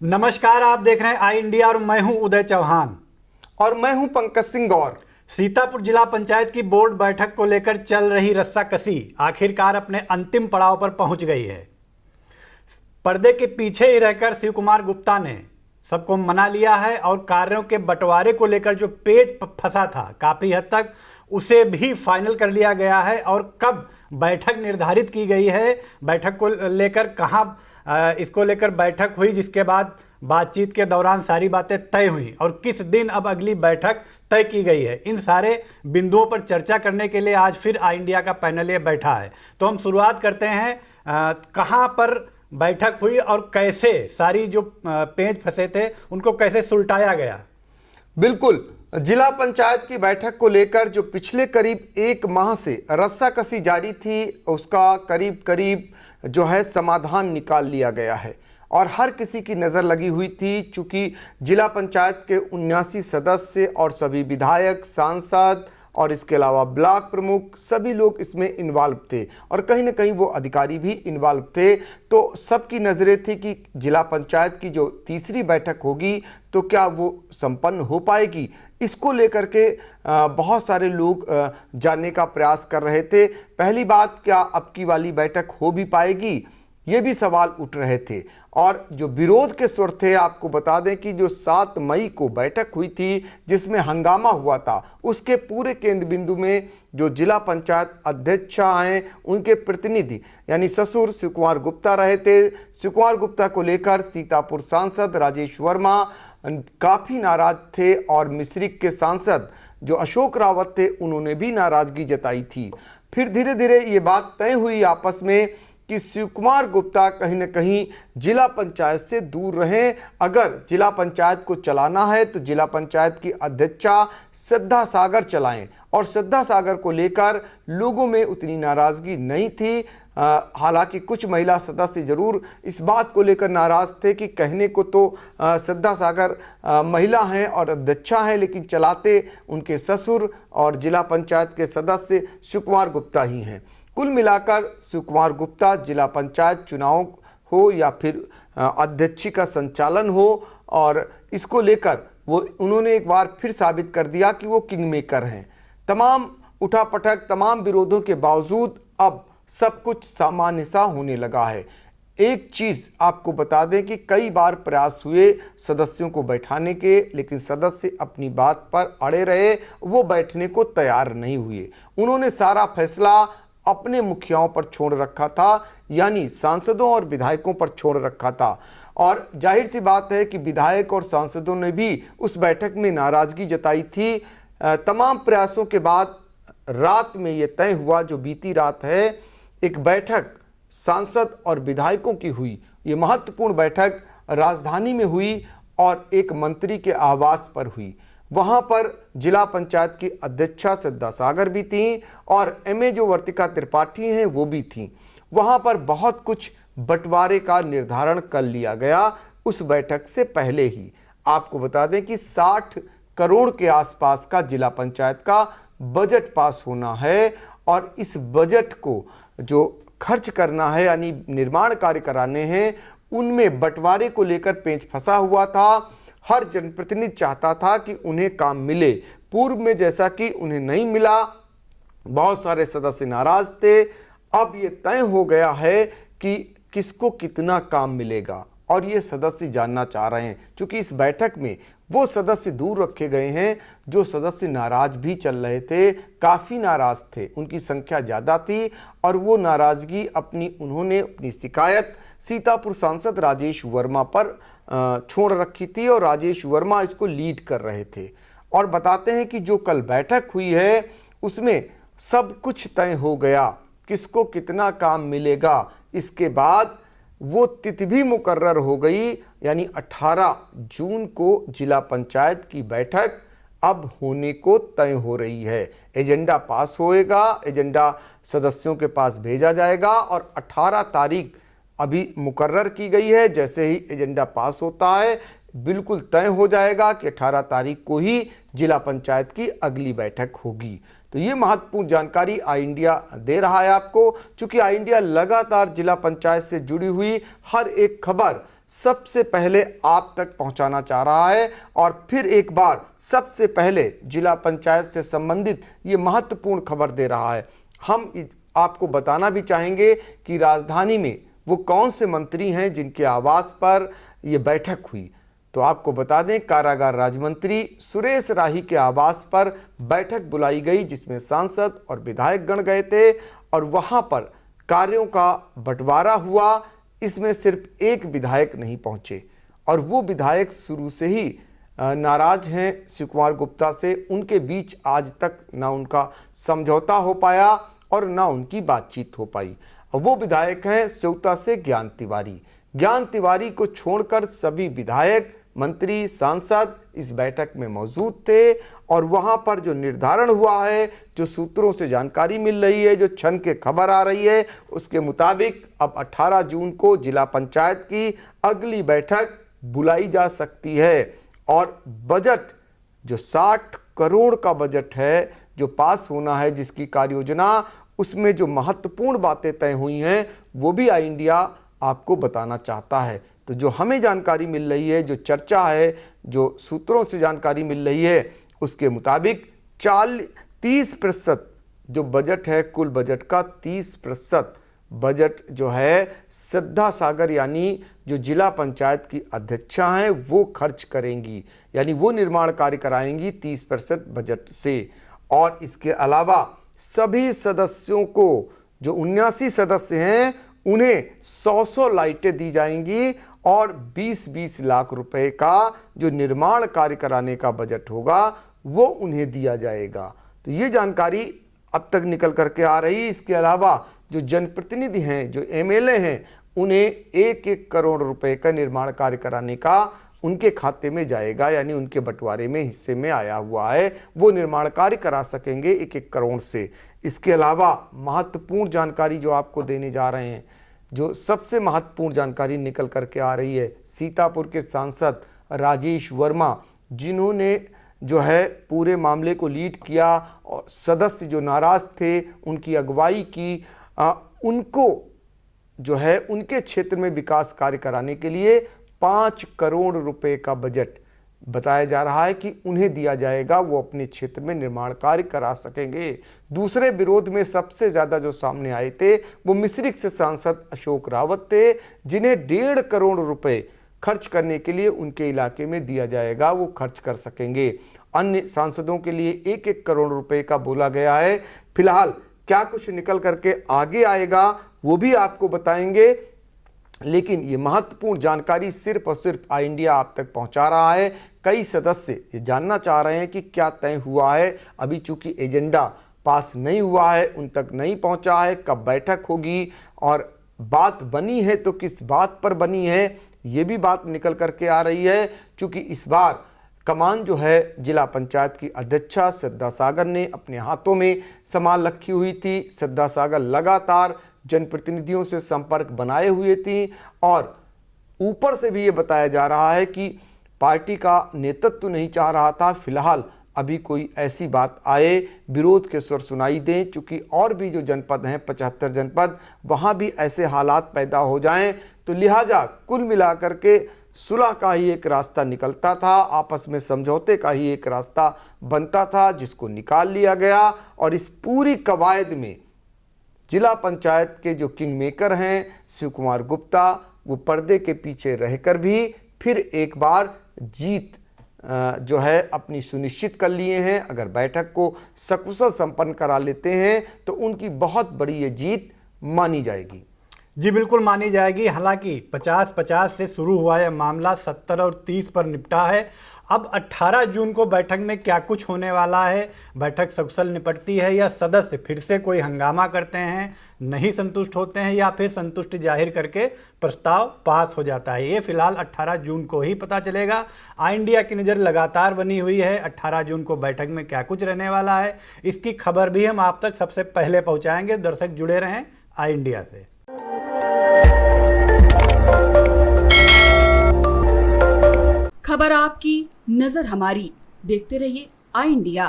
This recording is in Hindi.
नमस्कार, आप देख रहे हैं आई इंडिया और मैं हूं उदय चौहान। और मैं हूं पंकज सिंह गौर। सीतापुर जिला पंचायत की बोर्ड बैठक को लेकर चल रही रस्साकसी आखिरकार अपने अंतिम पड़ाव पर पहुंच गई है। पर्दे के पीछे ही रहकर शिव कुमार गुप्ता ने सबको मना लिया है और कार्यों के बंटवारे को लेकर जो पेच फंसा था काफ़ी हद तक उसे भी फाइनल कर लिया गया है। और कब बैठक निर्धारित की गई है, बैठक को लेकर कहाँ इसको लेकर बैठक हुई, जिसके बाद बातचीत के दौरान सारी बातें तय हुई और किस दिन अब अगली बैठक तय की गई है, इन सारे बिंदुओं पर चर्चा करने के लिए आज फिर आई इंडिया का पैनल ये बैठा है। तो हम शुरुआत करते हैं कहाँ पर बैठक हुई और कैसे सारी जो पेंच फंसे थे उनको कैसे सुलटाया गया। बिल्कुल, जिला पंचायत की बैठक को लेकर जो पिछले करीब एक माह से रस्साकसी जारी थी, उसका करीब करीब जो है समाधान निकाल लिया गया है और हर किसी की नज़र लगी हुई थी। चूंकि जिला पंचायत के 79 सदस्य और सभी विधायक, सांसद और इसके अलावा ब्लॉक प्रमुख सभी लोग इसमें इन्वॉल्व थे और कहीं ना कहीं वो अधिकारी भी इन्वॉल्व थे। तो सबकी नज़रें थी कि जिला पंचायत की जो तीसरी बैठक होगी तो क्या वो संपन्न हो पाएगी, इसको लेकर के बहुत सारे लोग जानने का प्रयास कर रहे थे। पहली बात, क्या अब की वाली बैठक हो भी पाएगी, ये भी सवाल उठ रहे थे। और जो विरोध के सुर थे, आपको बता दें कि जो 7 मई को बैठक हुई थी जिसमें हंगामा हुआ था, उसके पूरे केंद्र बिंदु में जो जिला पंचायत अध्यक्षा हैं उनके प्रतिनिधि यानी ससुर शिव कुमार गुप्ता रहे थे। शिव कुमार गुप्ता को लेकर सीतापुर सांसद राजेश वर्मा काफ़ी नाराज थे और मिश्रिक के सांसद जो अशोक रावत थे उन्होंने भी नाराजगी जताई थी। फिर धीरे धीरे ये बात तय हुई आपस में कि शिव कुमार गुप्ता कहीं न कहीं जिला पंचायत से दूर रहें। अगर जिला पंचायत को चलाना है तो जिला पंचायत की अध्यक्षा श्रद्धा सागर चलाएं। और श्रद्धा सागर को लेकर लोगों में उतनी नाराज़गी नहीं थी। हालांकि कुछ महिला सदस्य जरूर इस बात को लेकर नाराज़ थे कि कहने को तो श्रद्धा सागर महिला हैं और अध्यक्षा हैं, लेकिन चलाते उनके ससुर और जिला पंचायत के सदस्य शिव कुमार गुप्ता ही हैं। कुल मिलाकर शिव कुमार गुप्ता जिला पंचायत चुनाव हो या फिर अध्यक्षी का संचालन हो, और इसको लेकर उन्होंने एक बार फिर साबित कर दिया कि वो किंग मेकर हैं। तमाम उठापटक, तमाम विरोधों के बावजूद अब सब कुछ सामान्य सा होने लगा है। एक चीज़ आपको बता दें कि कई बार प्रयास हुए सदस्यों को बैठाने के, लेकिन सदस्य अपनी बात पर अड़े रहे, वो बैठने को तैयार नहीं हुए। उन्होंने सारा फैसला अपने मुखियाओं पर छोड़ रखा था, यानी सांसदों और विधायकों पर छोड़ रखा था। और जाहिर सी बात है कि विधायक और सांसदों ने भी उस बैठक में नाराज़गी जताई थी। तमाम प्रयासों के बाद रात में ये तय हुआ, जो बीती रात है, एक बैठक सांसद और विधायकों की हुई। ये महत्वपूर्ण बैठक राजधानी में हुई और एक मंत्री के आवास पर हुई। वहाँ पर जिला पंचायत की अध्यक्षा श्रद्धा सागर भी थीं और एमए जो वर्तिका त्रिपाठी हैं वो भी थीं। वहाँ पर बहुत कुछ बंटवारे का निर्धारण कर लिया गया उस बैठक से पहले ही। आपको बता दें कि 60 करोड़ के आसपास का जिला पंचायत का बजट पास होना है और इस बजट को जो खर्च करना है यानी निर्माण कार्य कराने हैं, उनमें बंटवारे को लेकर पेंच फंसा हुआ था। हर जनप्रतिनिधि चाहता था कि उन्हें काम मिले, पूर्व में जैसा कि उन्हें नहीं मिला। बहुत सारे सदस्य नाराज थे। अब ये तय हो गया है कि किसको कितना काम मिलेगा और ये सदस्य जानना चाह रहे हैं। क्योंकि इस बैठक में वो सदस्य दूर रखे गए हैं जो सदस्य नाराज भी चल रहे थे, काफ़ी नाराज थे, उनकी संख्या ज़्यादा थी और वो नाराज़गी उन्होंने अपनी शिकायत सीतापुर सांसद राजेश वर्मा पर छोड़ रखी थी और राजेश वर्मा इसको लीड कर रहे थे। और बताते हैं कि जो कल बैठक हुई है उसमें सब कुछ तय हो गया, किसको कितना काम मिलेगा। इसके बाद वो तिथि भी मुकर्रर हो गई, यानी 18 जून को जिला पंचायत की बैठक अब होने को तय हो रही है। एजेंडा पास होएगा, एजेंडा सदस्यों के पास भेजा जाएगा और 18 तारीख अभी मुकर्रर की गई है। जैसे ही एजेंडा पास होता है बिल्कुल तय हो जाएगा कि 18 तारीख को ही जिला पंचायत की अगली बैठक होगी। तो ये महत्वपूर्ण जानकारी आई इंडिया दे रहा है आपको, क्योंकि आई इंडिया लगातार जिला पंचायत से जुड़ी हुई हर एक खबर सबसे पहले आप तक पहुंचाना चाह रहा है। और फिर एक बार सबसे पहले जिला पंचायत से संबंधित ये महत्वपूर्ण खबर दे रहा है। हम आपको बताना भी चाहेंगे कि राजधानी में वो कौन से मंत्री हैं जिनके आवास पर ये बैठक हुई। तो आपको बता दें, कारागार राज्य मंत्री सुरेश राही के आवास पर बैठक बुलाई गई, जिसमें सांसद और विधायक गण गए थे और वहां पर कार्यों का बंटवारा हुआ। इसमें सिर्फ एक विधायक नहीं पहुंचे और वो विधायक शुरू से ही नाराज हैं शिव कुमार गुप्ता से। उनके बीच आज तक ना उनका समझौता हो पाया और ना उनकी बातचीत हो पाई। वो विधायक हैं सेवता से ज्ञान तिवारी। ज्ञान तिवारी को छोड़कर सभी विधायक, मंत्री, सांसद इस बैठक में मौजूद थे और वहां पर जो निर्धारण हुआ है, जो सूत्रों से जानकारी मिल रही है, जो क्षण के खबर आ रही है, उसके मुताबिक अब 18 जून को जिला पंचायत की अगली बैठक बुलाई जा सकती है। और बजट जो 60 करोड़ का बजट है जो पास होना है, जिसकी कार्य योजना, उसमें जो महत्वपूर्ण बातें तय हुई हैं वो भी आई इंडिया आपको बताना चाहता है। तो जो हमें जानकारी मिल रही है, जो चर्चा है, जो सूत्रों से जानकारी मिल रही है, उसके मुताबिक 30% जो बजट है, कुल बजट का 30% बजट जो है श्रद्धा सागर यानी जो जिला पंचायत की अध्यक्षा हैं वो खर्च करेंगी, यानी वो निर्माण कार्य कराएंगी 30% बजट से। और इसके अलावा सभी सदस्यों को, जो 79 सदस्य हैं, उन्हें 100 लाइटें दी जाएंगी और 20-20 लाख रुपए का जो निर्माण कार्य कराने का बजट होगा वो उन्हें दिया जाएगा। तो ये जानकारी अब तक निकल करके आ रही। इसके अलावा जो जनप्रतिनिधि हैं, जो एमएलए हैं, उन्हें 1-1 करोड़ रुपए का निर्माण कार्य कराने का उनके खाते में जाएगा, यानी उनके बंटवारे में, हिस्से में आया हुआ है, वो निर्माण कार्य करा सकेंगे 1-1 करोड़ से। इसके अलावा महत्वपूर्ण जानकारी जो आपको देने जा रहे हैं, जो सबसे महत्वपूर्ण जानकारी निकल करके आ रही है, सीतापुर के सांसद राजेश वर्मा, जिन्होंने जो है पूरे मामले को लीड किया और सदस्य जो नाराज थे उनकी अगुवाई की, उनको जो है उनके क्षेत्र में विकास कार्य कराने के लिए 5 करोड़ रुपए का बजट बताया जा रहा है कि उन्हें दिया जाएगा, वो अपने क्षेत्र में निर्माण कार्य करा सकेंगे। दूसरे विरोध में सबसे ज़्यादा जो सामने आए थे वो मिश्रिख से सांसद अशोक रावत थे, जिन्हें 1.5 करोड़ रुपए खर्च करने के लिए उनके इलाके में दिया जाएगा, वो खर्च कर सकेंगे। अन्य सांसदों के लिए 1-1 करोड़ रुपए का बोला गया है। फिलहाल क्या कुछ निकल करके आगे आएगा वो भी आपको बताएंगे, लेकिन ये महत्वपूर्ण जानकारी सिर्फ और सिर्फ आई इंडिया आप तक पहुंचा रहा है। कई सदस्य ये जानना चाह रहे हैं कि क्या तय हुआ है। अभी चूंकि एजेंडा पास नहीं हुआ है, उन तक नहीं पहुंचा है, कब बैठक होगी और बात बनी है तो किस बात पर बनी है, ये भी बात निकल करके आ रही है। चूंकि इस बार कमान जो है जिला पंचायत की अध्यक्षा श्रद्धा सागर ने अपने हाथों में संभाल रखी हुई थी। श्रद्धा सागर लगातार जनप्रतिनिधियों से संपर्क बनाए हुए थी और ऊपर से भी ये बताया जा रहा है कि पार्टी का नेतृत्व नहीं चाह रहा था फिलहाल अभी कोई ऐसी बात आए, विरोध के स्वर सुनाई दें, चूँकि और भी जो जनपद हैं 75 जनपद, वहाँ भी ऐसे हालात पैदा हो जाएं, तो लिहाजा कुल मिलाकर के सुलह का ही एक रास्ता निकलता था, आपस में समझौते का ही एक रास्ता बनता था, जिसको निकाल लिया गया। और इस पूरी कवायद में जिला पंचायत के जो किंग मेकर हैं शिव कुमार गुप्ता, वो पर्दे के पीछे रहकर भी फिर एक बार जीत जो है अपनी सुनिश्चित कर लिए हैं। अगर बैठक को सकुशल संपन्न करा लेते हैं तो उनकी बहुत बड़ी ये जीत मानी जाएगी। जी बिल्कुल मानी जाएगी। हालांकि 50-50 से शुरू हुआ यह मामला 70 और 30 पर निपटा है। अब 18 जून को बैठक में क्या कुछ होने वाला है, बैठक सकुशल निपटती है या सदस्य फिर से कोई हंगामा करते हैं, नहीं संतुष्ट होते हैं या फिर संतुष्टि जाहिर करके प्रस्ताव पास हो जाता है, ये फिलहाल 18 जून को ही पता चलेगा। आई इंडिया की नज़र लगातार बनी हुई है 18 जून को बैठक में क्या कुछ रहने वाला है, इसकी खबर भी हम आप तक सबसे पहले पहुँचाएंगे। दर्शक जुड़े रहें आई इंडिया से। खबर आपकी, नजर हमारी। देखते रहिए आई इंडिया।